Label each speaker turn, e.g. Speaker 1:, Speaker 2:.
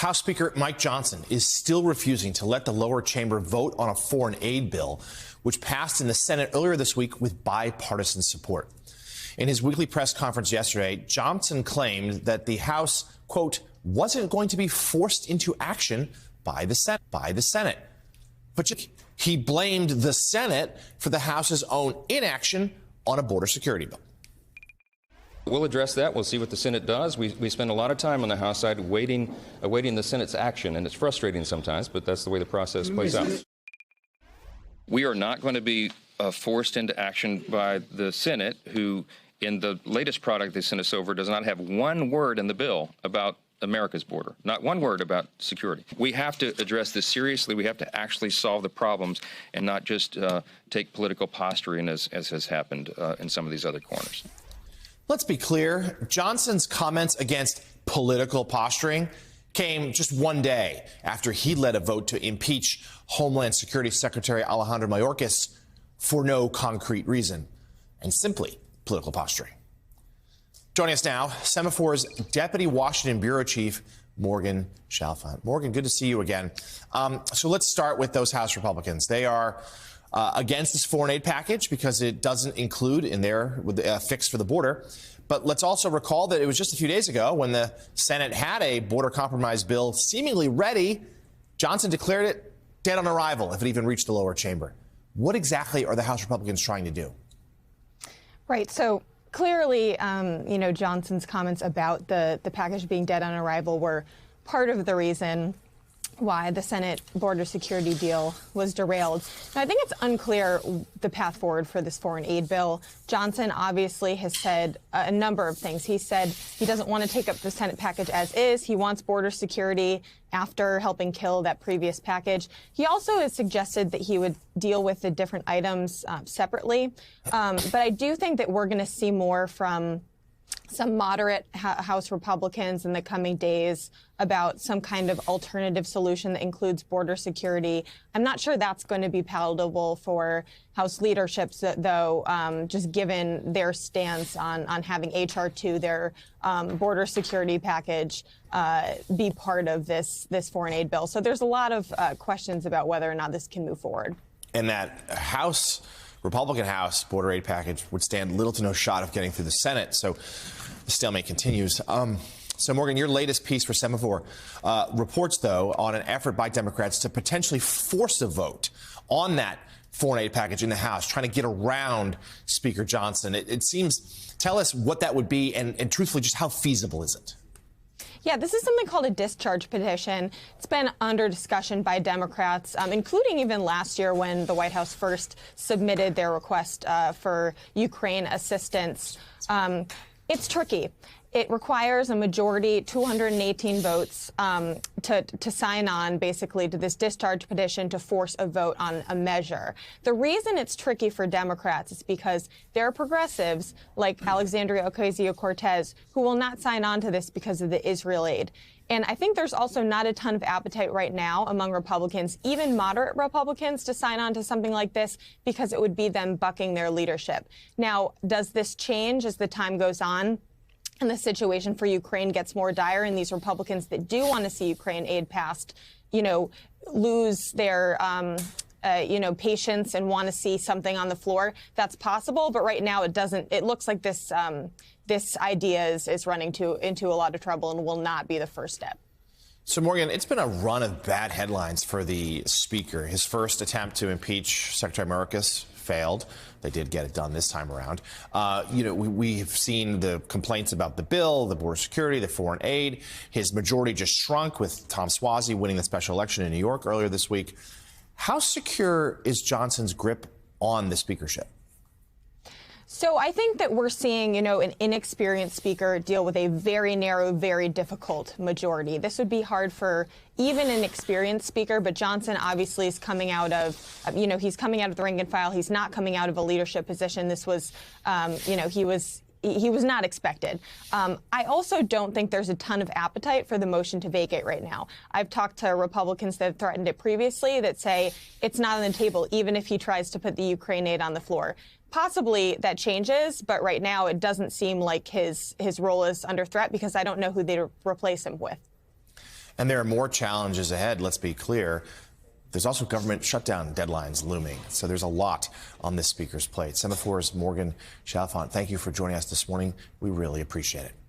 Speaker 1: House Speaker Mike Johnson is still refusing to let the lower chamber vote on a foreign aid bill, which passed in the Senate earlier this week with bipartisan support. In his weekly press conference yesterday, Johnson claimed that the House, quote, wasn't going to be forced into action by the Senate. But he blamed the Senate for the House's own inaction on a border security bill.
Speaker 2: We'll address that. We'll see what the Senate does. We spend a lot of time on the House side awaiting the Senate's action, and it's frustrating sometimes, but that's the way the process plays out. We are not going to be forced into action by the Senate, who, in the latest product they sent us over, does not have one word in the bill about America's border, not one word about security. We have to address this seriously. We have to actually solve the problems and not just take political posturing as has happened in some of these other corners.
Speaker 1: Let's be clear. Johnson's comments against political posturing came just one day after he led a vote to impeach Homeland Security Secretary Alejandro Mayorkas for no concrete reason and simply political posturing. Joining us now, Semaphor's Deputy Washington Bureau Chief, Morgan Chalfant. Morgan, good to see you again. So let's start with those House Republicans. They are against this foreign aid package because it doesn't include in there a fix for the border. But let's also recall that it was just a few days ago when the Senate had a border compromise bill seemingly ready. Johnson declared it dead on arrival if it even reached the lower chamber. What exactly are the House Republicans trying to do?
Speaker 3: Right. So clearly, Johnson's comments about the package being dead on arrival were part of the reason why the Senate border security deal was derailed. Now, I think it's unclear the path forward for this foreign aid bill. Johnson obviously has said a number of things. He said he doesn't want to take up the Senate package as is. He wants border security after helping kill that previous package. He also has suggested that he would deal with the different items separately. But I do think that we're going to see more from some moderate House Republicans in the coming days about some kind of alternative solution that includes border security. I'm not sure that's going to be palatable for House leadership, though, just given their stance on having H.R. 2, their border security package, be part of this foreign aid bill. So there's a lot of questions about whether or not this can move forward.
Speaker 1: And that Republican House border aid package would stand little to no shot of getting through the Senate. So the stalemate continues. So, Morgan, your latest piece for Semaphore reports, though, on an effort by Democrats to potentially force a vote on that foreign aid package in the House, trying to get around Speaker Johnson. It seems, tell us what that would be and truthfully, just how feasible is it?
Speaker 3: Yeah, this is something called a discharge petition. It's been under discussion by Democrats, including even last year when the White House first submitted their request for Ukraine assistance. It's tricky. It requires a majority, 218 votes, to sign on, basically, to this discharge petition to force a vote on a measure. The reason it's tricky for Democrats is because there are progressives, like Alexandria Ocasio-Cortez, who will not sign on to this because of the Israel aid. And I think there's also not a ton of appetite right now among Republicans, even moderate Republicans, to sign on to something like this because it would be them bucking their leadership. Now, does this change as the time goes on and the situation for Ukraine gets more dire and these Republicans that do want to see Ukraine aid passed, lose their patience and want to see something on the floor? That's possible. But right now it looks like this idea is running into a lot of trouble and will not be the first step.
Speaker 1: So, Morgan, it's been a run of bad headlines for the Speaker. His first attempt to impeach Secretary Mayorkas failed. They did get it done this time around. We've seen the complaints about the bill, the border security, the foreign aid. His majority just shrunk with Tom Suozzi winning the special election in New York earlier this week. How secure is Johnson's grip on the speakership?
Speaker 3: So I think that we're seeing, an inexperienced speaker deal with a very narrow, very difficult majority. This would be hard for even an experienced speaker, but Johnson obviously is coming out of, he's coming out of the rank and file. He's not coming out of a leadership position. This was, he was not expected. I also don't think there's a ton of appetite for the motion to vacate right now. I've talked to Republicans that have threatened it previously that say it's not on the table, even if he tries to put the Ukraine aid on the floor. Possibly that changes, but right now it doesn't seem like his role is under threat because I don't know who they'd replace him with.
Speaker 1: And there are more challenges ahead, let's be clear. There's also government shutdown deadlines looming. So there's a lot on this speaker's plate. Semaphor's Morgan Chalfant, thank you for joining us this morning. We really appreciate it.